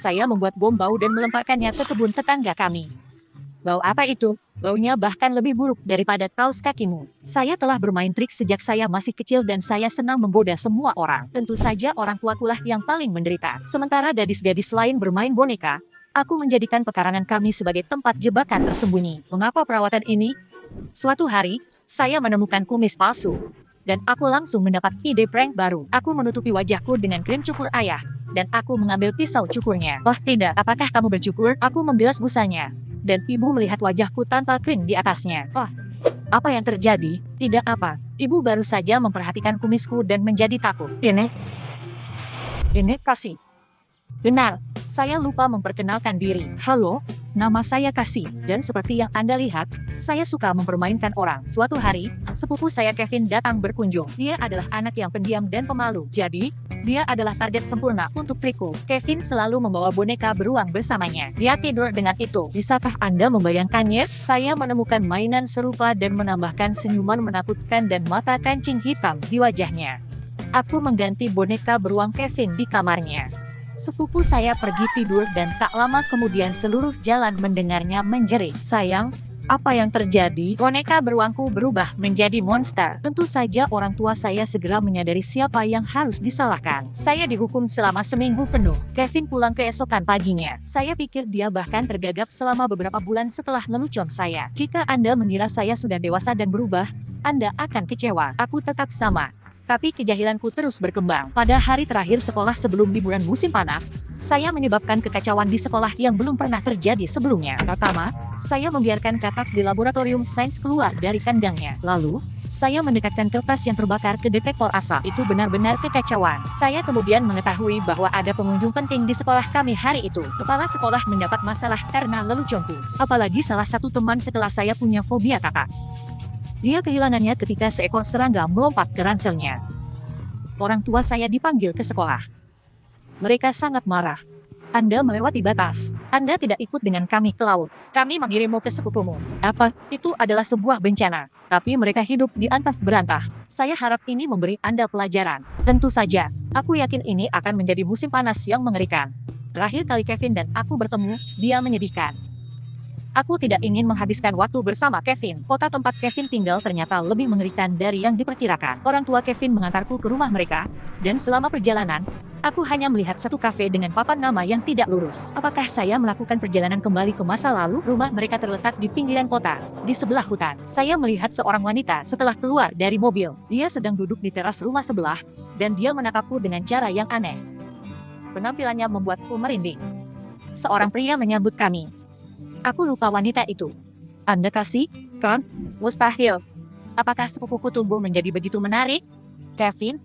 Saya membuat bom bau dan melemparkannya ke kebun tetangga kami. Bau apa itu? Baunya bahkan lebih buruk daripada kaos kakimu. Saya telah bermain trik sejak saya masih kecil dan saya senang menggoda semua orang. Tentu saja orang tuakulah yang paling menderita. Sementara gadis-gadis lain bermain boneka, aku menjadikan pekarangan kami sebagai tempat jebakan tersembunyi. Mengapa perawatan ini? Suatu hari, saya menemukan kumis palsu. Dan aku langsung mendapat ide prank baru. Aku menutupi wajahku dengan krim cukur ayah. Dan aku mengambil pisau cukurnya. Oh tidak, apakah kamu bercukur? Aku membilas busanya. Dan ibu melihat wajahku tanpa krim di atasnya. Oh, apa yang terjadi? Tidak apa. Ibu baru saja memperhatikan kumisku dan menjadi takut. Ini Kasih. Benar, saya lupa memperkenalkan diri. Halo, nama saya Kasih. Dan seperti yang Anda lihat, saya suka mempermainkan orang. Suatu hari, sepupu saya Kevin datang berkunjung. Dia adalah anak yang pendiam dan pemalu. Jadi, dia adalah target sempurna untuk trikku. Kevin selalu membawa boneka beruang bersamanya. Dia tidur dengan itu. Bisakah Anda membayangkannya? Saya menemukan mainan serupa dan menambahkan senyuman menakutkan dan mata kancing hitam di wajahnya. Aku mengganti boneka beruang Kevin di kamarnya. Sepupu saya pergi tidur dan tak lama kemudian seluruh jalan mendengarnya menjerit. Sayang, apa yang terjadi? Boneka beruangku berubah menjadi monster. Tentu saja orang tua saya segera menyadari siapa yang harus disalahkan. Saya dihukum selama seminggu penuh. Kevin pulang keesokan paginya. Saya pikir dia bahkan tergagap selama beberapa bulan setelah lelucon saya. Jika Anda mengira saya sudah dewasa dan berubah, Anda akan kecewa. Aku tetap sama. Tapi kejahilanku terus berkembang. Pada hari terakhir sekolah sebelum liburan musim panas, saya menyebabkan kekacauan di sekolah yang belum pernah terjadi sebelumnya. Pertama, saya membiarkan katak di laboratorium sains keluar dari kandangnya. Lalu, saya mendekatkan kertas yang terbakar ke detektor asap. Itu benar-benar kekacauan. Saya kemudian mengetahui bahwa ada pengunjung penting di sekolah kami hari itu. Kepala sekolah mendapat masalah karena leluconku. Apalagi salah satu teman sekelas saya punya fobia kakak. Dia kehilangannya ketika seekor serangga melompat ke ranselnya. Orang tua saya dipanggil ke sekolah. Mereka sangat marah. Anda melewati batas. Anda tidak ikut dengan kami ke laut. Kami mengirimmu ke sepupumu. Apa? Itu adalah sebuah bencana. Tapi mereka hidup di antah berantah. Saya harap ini memberi Anda pelajaran. Tentu saja, aku yakin ini akan menjadi musim panas yang mengerikan. Terakhir kali Kevin dan aku bertemu, dia menyedihkan. Aku tidak ingin menghabiskan waktu bersama Kevin. Kota tempat Kevin tinggal ternyata lebih mengerikan dari yang diperkirakan. Orang tua Kevin mengantarku ke rumah mereka, dan selama perjalanan, aku hanya melihat satu kafe dengan papan nama yang tidak lurus. Apakah saya melakukan perjalanan kembali ke masa lalu? Rumah mereka terletak di pinggiran kota, di sebelah hutan. Saya melihat seorang wanita setelah keluar dari mobil. Dia sedang duduk di teras rumah sebelah, dan dia menatapku dengan cara yang aneh. Penampilannya membuatku merinding. Seorang pria menyambut kami. Aku lupa wanita itu. Anda Kasih, kan? Mustahil. Apakah sepupuku tumbuh menjadi begitu menarik? Kevin?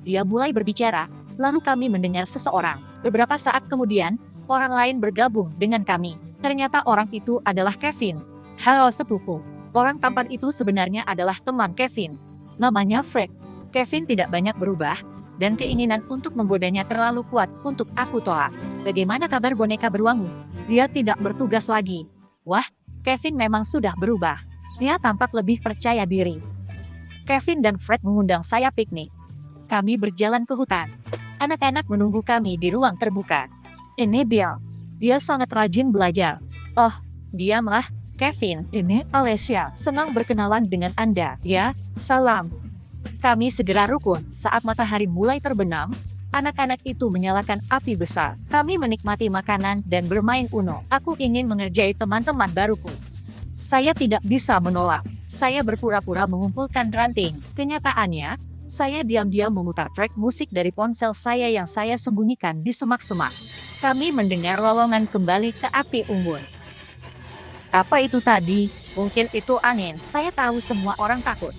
Dia mulai berbicara, lalu kami mendengar seseorang. Beberapa saat kemudian, orang lain bergabung dengan kami. Ternyata orang itu adalah Kevin. Halo sepupu. Orang tampan itu sebenarnya adalah teman Kevin. Namanya Fred. Kevin tidak banyak berubah, dan keinginan untuk menggodanya terlalu kuat untuk aku tolak. Bagaimana kabar boneka beruangmu? Dia tidak bertugas lagi. Wah, Kevin memang sudah berubah. Dia tampak lebih percaya diri. Kevin dan Fred mengundang saya piknik. Kami berjalan ke hutan. Anak-anak menunggu kami di ruang terbuka. Ini Bill. Dia sangat rajin belajar. Oh, diamlah, Kevin. Ini Alessia. Senang berkenalan dengan Anda. Ya, salam. Kami segera rukun. Saat matahari mulai terbenam, anak-anak itu menyalakan api besar. Kami menikmati makanan dan bermain Uno. Aku ingin mengerjai teman-teman baruku. Saya tidak bisa menolak. Saya berpura-pura mengumpulkan ranting. Kenyataannya, saya diam-diam memutar track musik dari ponsel saya yang saya sembunyikan di semak-semak. Kami mendengar lolongan kembali ke api unggun. Apa itu tadi? Mungkin itu angin. Saya tahu semua orang takut.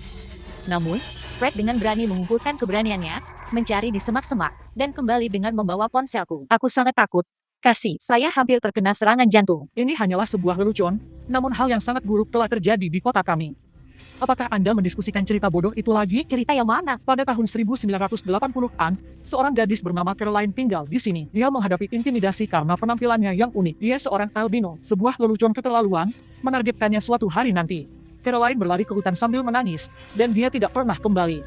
Namun, Fred dengan berani mengumpulkan keberaniannya, mencari di semak-semak, dan kembali dengan membawa ponselku. Aku sangat takut. Kasih, saya hampir terkena serangan jantung. Ini hanyalah sebuah lelucon, namun hal yang sangat buruk telah terjadi di kota kami. Apakah Anda mendiskusikan cerita bodoh itu lagi? Cerita yang mana? Pada tahun 1980-an, seorang gadis bernama Caroline tinggal di sini. Dia menghadapi intimidasi karena penampilannya yang unik. Dia seorang albino. Sebuah lelucon keterlaluan, menargetkannya suatu hari nanti. Caroline berlari ke hutan sambil menangis, dan dia tidak pernah kembali.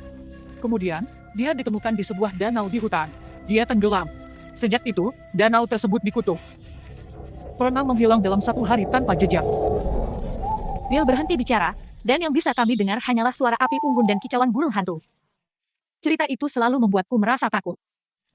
Kemudian, dia ditemukan di sebuah danau di hutan. Dia tenggelam. Sejak itu, danau tersebut dikutuk. Pernah menghilang dalam 1 hari tanpa jejak. Bill berhenti bicara, dan yang bisa kami dengar hanyalah suara api unggun dan kicauan burung hantu. Cerita itu selalu membuatku merasa takut.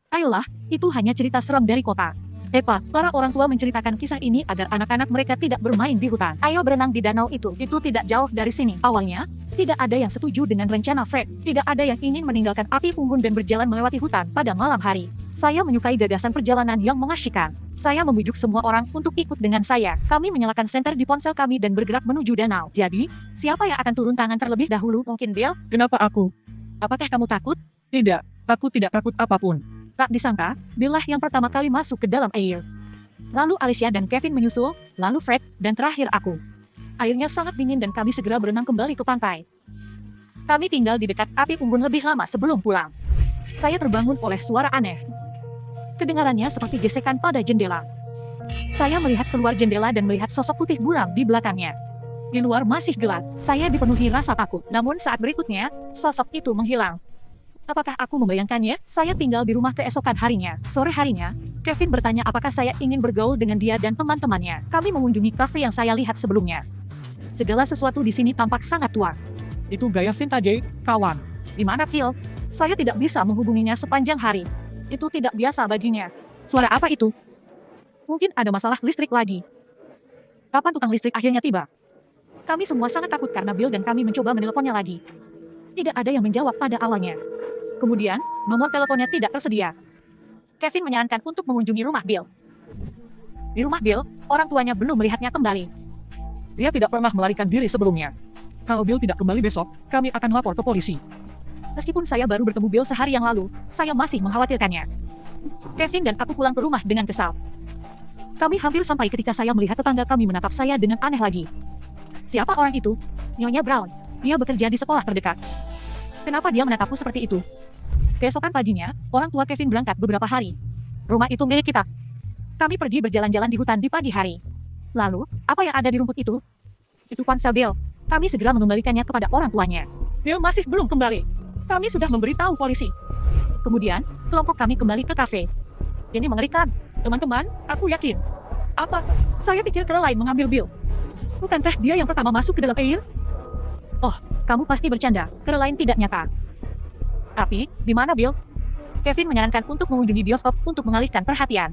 Ayolah, itu hanya cerita seram dari kota. Eva, para orang tua menceritakan kisah ini agar anak-anak mereka tidak bermain di hutan. Ayo berenang di danau itu. Itu tidak jauh dari sini. Awalnya, tidak ada yang setuju dengan rencana Fred. Tidak ada yang ingin meninggalkan api unggun dan berjalan melewati hutan pada malam hari. Saya menyukai gagasan perjalanan yang mengasyikkan. Saya membujuk semua orang untuk ikut dengan saya. Kami menyalakan senter di ponsel kami dan bergerak menuju danau. Jadi, siapa yang akan turun tangan terlebih dahulu? Mungkin Bill? Kenapa aku? Apakah kamu takut? Tidak, aku tidak takut apapun. Tak disangka, Bill lah yang pertama kali masuk ke dalam air. Lalu Alicia dan Kevin menyusul, lalu Fred, dan terakhir aku. Airnya sangat dingin dan kami segera berenang kembali ke pantai. Kami tinggal di dekat api unggun lebih lama sebelum pulang. Saya terbangun oleh suara aneh. Kedengarannya seperti gesekan pada jendela. Saya melihat keluar jendela dan melihat sosok putih buram di belakangnya. Di luar masih gelap, saya dipenuhi rasa takut. Namun saat berikutnya, sosok itu menghilang. Apakah aku membayangkannya? Saya tinggal di rumah keesokan harinya. Sore harinya, Kevin bertanya apakah saya ingin bergaul dengan dia dan teman-temannya. Kami mengunjungi kafe yang saya lihat sebelumnya. Segala sesuatu di sini tampak sangat tua. Itu gaya vintage, kawan. Di mana Phil? Saya tidak bisa menghubunginya sepanjang hari. Itu tidak biasa baginya. Suara apa itu? Mungkin ada masalah listrik lagi. Kapan tukang listrik akhirnya tiba? Kami semua sangat takut karena Bill dan kami mencoba menelponnya lagi. Tidak ada yang menjawab pada awalnya. Kemudian, nomor teleponnya tidak tersedia. Kevin menyarankan untuk mengunjungi rumah Bill. Di rumah Bill, orang tuanya belum melihatnya kembali. Dia tidak pernah melarikan diri sebelumnya. Kalau Bill tidak kembali besok, kami akan lapor ke polisi. Meskipun saya baru bertemu Bill sehari yang lalu, saya masih mengkhawatirkannya. Kevin dan aku pulang ke rumah dengan kesal. Kami hampir sampai ketika saya melihat tetangga kami menatap saya dengan aneh lagi. Siapa orang itu? Nyonya Brown. Dia bekerja di sekolah terdekat. Kenapa dia menatapku seperti itu? Keesokan paginya, orang tua Kevin berangkat beberapa hari. Rumah itu milik kita. Kami pergi berjalan-jalan di hutan di pagi hari. Lalu, apa yang ada di rumput itu? Itu ponsel Bill. Kami segera mengembalikannya kepada orang tuanya. Bill masih belum kembali. Kami sudah memberitahu polisi. Kemudian, kelompok kami kembali ke kafe. Ini mengerikan. Teman-teman, aku yakin. Apa? Saya pikir Caroline mengambil Bill. Bukankah dia yang pertama masuk ke dalam air? Oh, kamu pasti bercanda. Caroline tidak nyata. Tapi, di mana Bill? Kevin menyarankan untuk mengunjungi bioskop untuk mengalihkan perhatian.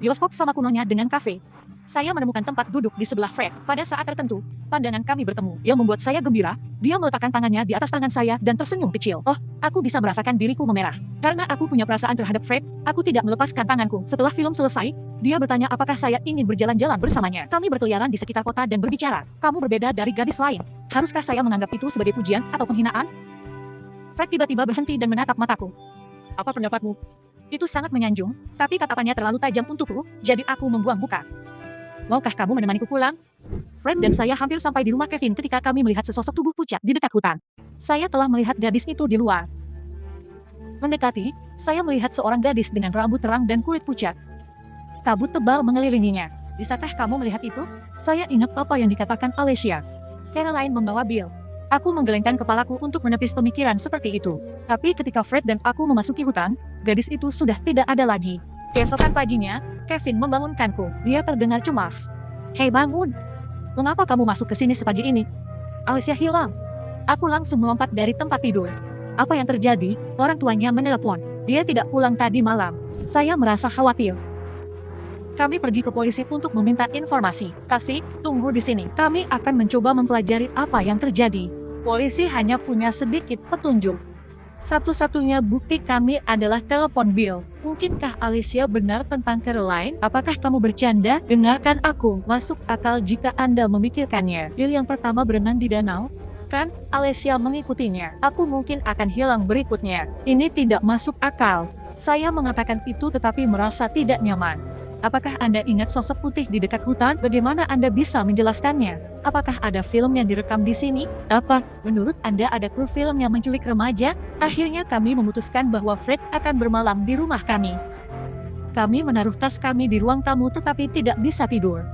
Bioskop sama kunonya dengan kafe. Saya menemukan tempat duduk di sebelah Fred. Pada saat tertentu, pandangan kami bertemu. Yang membuat saya gembira, dia meletakkan tangannya di atas tangan saya dan tersenyum kecil. Oh, aku bisa merasakan diriku memerah. Karena aku punya perasaan terhadap Fred, aku tidak melepaskan tanganku. Setelah film selesai, dia bertanya apakah saya ingin berjalan-jalan bersamanya. Kami berkeliaran di sekitar kota dan berbicara. Kamu berbeda dari gadis lain. Haruskah saya menganggap itu sebagai pujian atau penghinaan? Fred tiba-tiba berhenti dan menatap mataku. Apa pendapatmu? Itu sangat menyanjung, tapi tatapannya terlalu tajam untukku, jadi aku membuang muka. Maukah kamu menemaniku pulang? Fred dan saya hampir sampai di rumah Kevin ketika kami melihat sesosok tubuh pucat di dekat hutan. Saya telah melihat gadis itu di luar. Mendekati, saya melihat seorang gadis dengan rambut terang dan kulit pucat. Kabut tebal mengelilinginya. Bisakah kamu melihat itu? Saya ingat apa yang dikatakan Alicia. Caroline membawa Bill. Aku menggelengkan kepalaku untuk menepis pemikiran seperti itu. Tapi ketika Fred dan aku memasuki hutan, gadis itu sudah tidak ada lagi. Keesokan paginya, Kevin membangunkanku. Dia terdengar cemas. Hei bangun! Mengapa kamu masuk ke sini sepagi ini? Alicia hilang. Aku langsung melompat dari tempat tidur. Apa yang terjadi? Orang tuanya menelepon. Dia tidak pulang tadi malam. Saya merasa khawatir. Kami pergi ke polisi untuk meminta informasi. Kasih, tunggu di sini. Kami akan mencoba mempelajari apa yang terjadi. Polisi hanya punya sedikit petunjuk. Satu-satunya bukti kami adalah telepon Bill. Mungkinkah Alicia benar tentang Caroline? Apakah kamu bercanda? Dengarkan aku. Masuk akal jika Anda memikirkannya. Bill yang pertama berenang di danau. Kan, Alicia mengikutinya. Aku mungkin akan hilang berikutnya. Ini tidak masuk akal. Saya mengatakan itu tetapi merasa tidak nyaman. Apakah Anda ingat sosok putih di dekat hutan? Bagaimana Anda bisa menjelaskannya? Apakah ada film yang direkam di sini? Apa? Menurut Anda ada kru film yang menculik remaja? Akhirnya kami memutuskan bahwa Fred akan bermalam di rumah kami. Kami menaruh tas kami di ruang tamu tetapi tidak bisa tidur.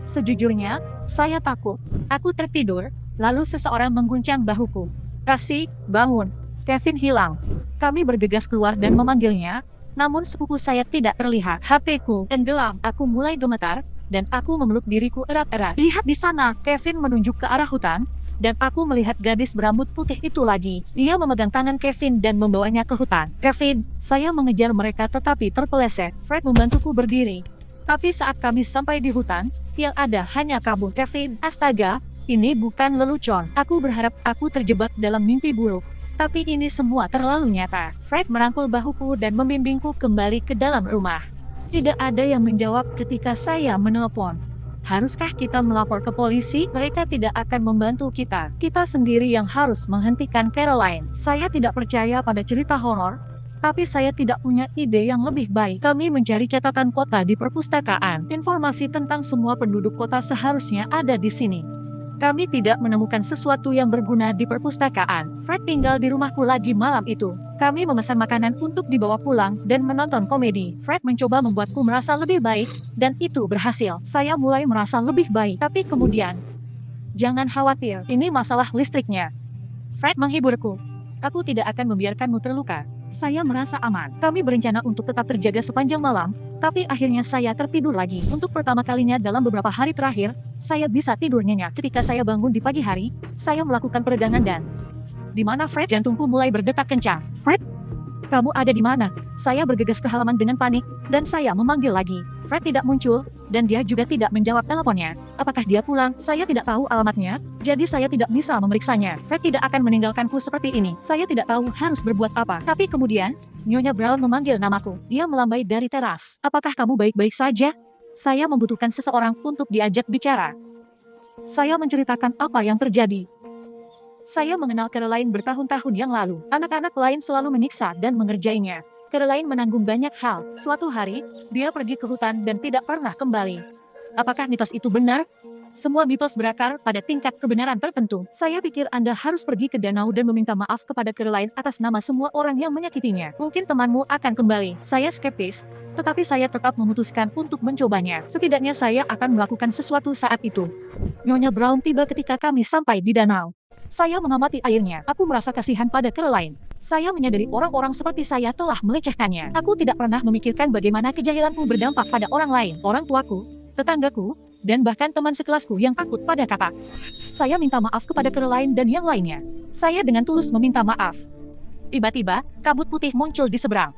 Sejujurnya, saya takut. Aku tertidur, lalu seseorang mengguncang bahuku. Kasih, bangun. Kevin hilang. Kami bergegas keluar dan memanggilnya. namun sepupu saya tidak terlihat. HP-ku tenggelam. Aku mulai gemetar, dan aku memeluk diriku erat-erat. Lihat di sana, Kevin menunjuk ke arah hutan, dan aku melihat gadis berambut putih itu lagi. Dia memegang tangan Kevin dan membawanya ke hutan. Kevin, saya mengejar mereka tetapi terpeleset. Fred membantuku berdiri. Tapi saat kami sampai di hutan, yang ada hanya kabut. Kevin, astaga, ini bukan lelucon. Aku berharap aku terjebak dalam mimpi buruk. Tapi ini semua terlalu nyata. Fred merangkul bahuku dan membimbingku kembali ke dalam rumah. Tidak ada yang menjawab ketika saya menelpon. Haruskah kita melapor ke polisi? Mereka tidak akan membantu kita. Kita sendiri yang harus menghentikan Caroline. Saya tidak percaya pada cerita horor, tapi saya tidak punya ide yang lebih baik. Kami mencari catatan kota di perpustakaan. Informasi tentang semua penduduk kota seharusnya ada di sini. Kami tidak menemukan sesuatu yang berguna di perpustakaan. Fred tinggal di rumahku lagi malam itu. Kami memesan makanan untuk dibawa pulang dan menonton komedi. Fred mencoba membuatku merasa lebih baik, dan itu berhasil. Saya mulai merasa lebih baik, tapi kemudian, jangan khawatir, ini masalah listriknya. Fred menghiburku. Aku tidak akan membiarkanmu terluka. Saya merasa aman. Kami berencana untuk tetap terjaga sepanjang malam, tapi akhirnya saya tertidur lagi. Untuk pertama kalinya dalam beberapa hari terakhir, saya bisa tidur nyenyak. Ketika saya bangun di pagi hari, saya melakukan peregangan dan... Di mana Fred? Jantungku mulai berdetak kencang. Fred? Kamu ada di mana? Saya bergegas ke halaman dengan panik, dan saya memanggil lagi. Fred tidak muncul, dan dia juga tidak menjawab teleponnya. Apakah dia pulang? Saya tidak tahu alamatnya, jadi saya tidak bisa memeriksanya. Fred tidak akan meninggalkanku seperti ini. Saya tidak tahu harus berbuat apa. Tapi kemudian, Nyonya Brown memanggil namaku. Dia melambai dari teras. Apakah kamu baik-baik saja? Saya membutuhkan seseorang untuk diajak bicara. Saya menceritakan apa yang terjadi. Saya mengenal Caroline bertahun-tahun yang lalu. Anak-anak lain selalu menyiksa dan mengerjainya. Caroline menanggung banyak hal. Suatu hari, dia pergi ke hutan dan tidak pernah kembali. Apakah mitos itu benar? Semua mitos berakar pada tingkat kebenaran tertentu. Saya pikir Anda harus pergi ke danau dan meminta maaf kepada Caroline atas nama semua orang yang menyakitinya. Mungkin temanmu akan kembali. Saya skeptis, tetapi saya tetap memutuskan untuk mencobanya. Setidaknya saya akan melakukan sesuatu saat itu. Nyonya Brown tiba ketika kami sampai di danau. Saya mengamati airnya. Aku merasa kasihan pada Caroline. Saya menyadari orang-orang seperti saya telah melecehkannya. Aku tidak pernah memikirkan bagaimana kejahilanku berdampak pada orang lain, orang tuaku, tetanggaku, dan bahkan teman sekelasku yang takut pada kakak. Saya minta maaf kepada Caroline dan yang lainnya. Saya dengan tulus meminta maaf. Tiba-tiba, kabut putih muncul di seberang.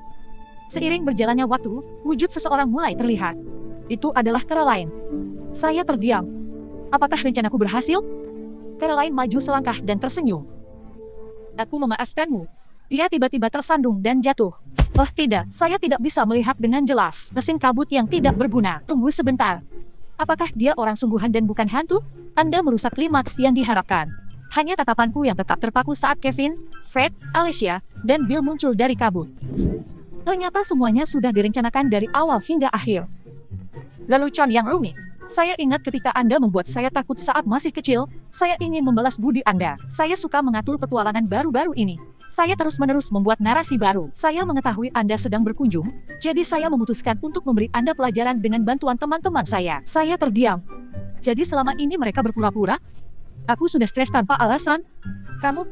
Seiring berjalannya waktu, wujud seseorang mulai terlihat. Itu adalah Caroline. Saya terdiam. Apakah rencanaku berhasil? Caroline maju selangkah dan tersenyum. Aku memaafkanmu. Dia tiba-tiba tersandung dan jatuh. Oh tidak, saya tidak bisa melihat dengan jelas. Mesin kabut yang tidak berguna. Tunggu sebentar. Apakah dia orang sungguhan dan bukan hantu? Anda merusak klimaks yang diharapkan. Hanya tatapanku yang tetap terpaku saat Kevin, Fred, Alicia, dan Bill muncul dari kabut. Ternyata semuanya sudah direncanakan dari awal hingga akhir. Lelucon yang rumit. Saya ingat ketika Anda membuat saya takut saat masih kecil, saya ingin membalas budi Anda. Saya suka mengatur petualangan baru-baru ini. Saya terus-menerus membuat narasi baru. Saya mengetahui Anda sedang berkunjung, jadi saya memutuskan untuk memberi Anda pelajaran dengan bantuan teman-teman saya. Saya terdiam. Jadi selama ini mereka berpura-pura? Aku sudah stres tanpa alasan. Kamu.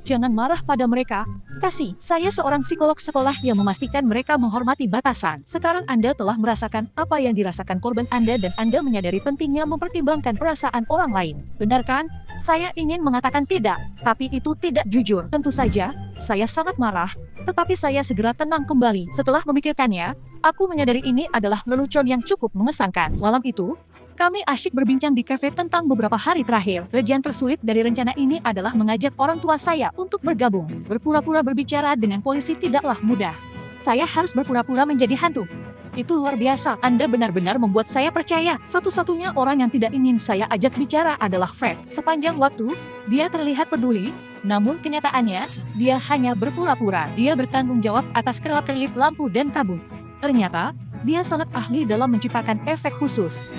Jangan marah pada mereka. Kasih, saya seorang psikolog sekolah yang memastikan mereka menghormati batasan. Sekarang Anda telah merasakan apa yang dirasakan korban Anda dan Anda menyadari pentingnya mempertimbangkan perasaan orang lain. Benar kan? Saya ingin mengatakan tidak, tapi itu tidak jujur. Tentu saja, saya sangat marah, tetapi saya segera tenang kembali. Setelah memikirkannya, aku menyadari ini adalah lelucon yang cukup mengesankan. Malam itu, kami asyik berbincang di kafe tentang beberapa hari terakhir. Bagian tersulit dari rencana ini adalah mengajak orang tua saya untuk bergabung. Berpura-pura berbicara dengan polisi tidaklah mudah. Saya harus berpura-pura menjadi hantu. Itu luar biasa. Anda benar-benar membuat saya percaya. Satu-satunya orang yang tidak ingin saya ajak bicara adalah Fred. Sepanjang waktu, dia terlihat peduli, namun kenyataannya, dia hanya berpura-pura. Dia bertanggung jawab atas kerlap-kerlip lampu dan kabut. Ternyata, dia sangat ahli dalam menciptakan efek khusus.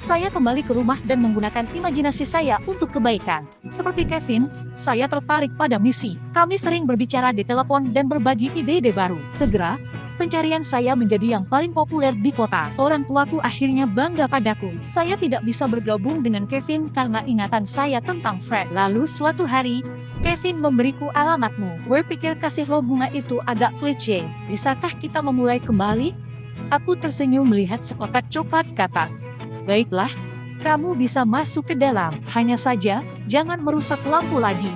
Saya kembali ke rumah dan menggunakan imajinasi saya untuk kebaikan. Seperti Kevin, saya tertarik pada misi. Kami sering berbicara di telepon dan berbagi ide-ide baru. Segera, Pencarian saya menjadi yang paling populer di kota. Orang tuaku akhirnya bangga padaku. Saya tidak bisa bergabung dengan Kevin karena ingatan saya tentang Fred. Lalu suatu hari, Kevin memberiku alamatmu. Gue pikir kasih lo bunga itu agak klise. Bisakah kita memulai kembali? Aku tersenyum melihat sekotak coklat kata. Baiklah, kamu bisa masuk ke dalam. Hanya saja, jangan merusak lampu lagi.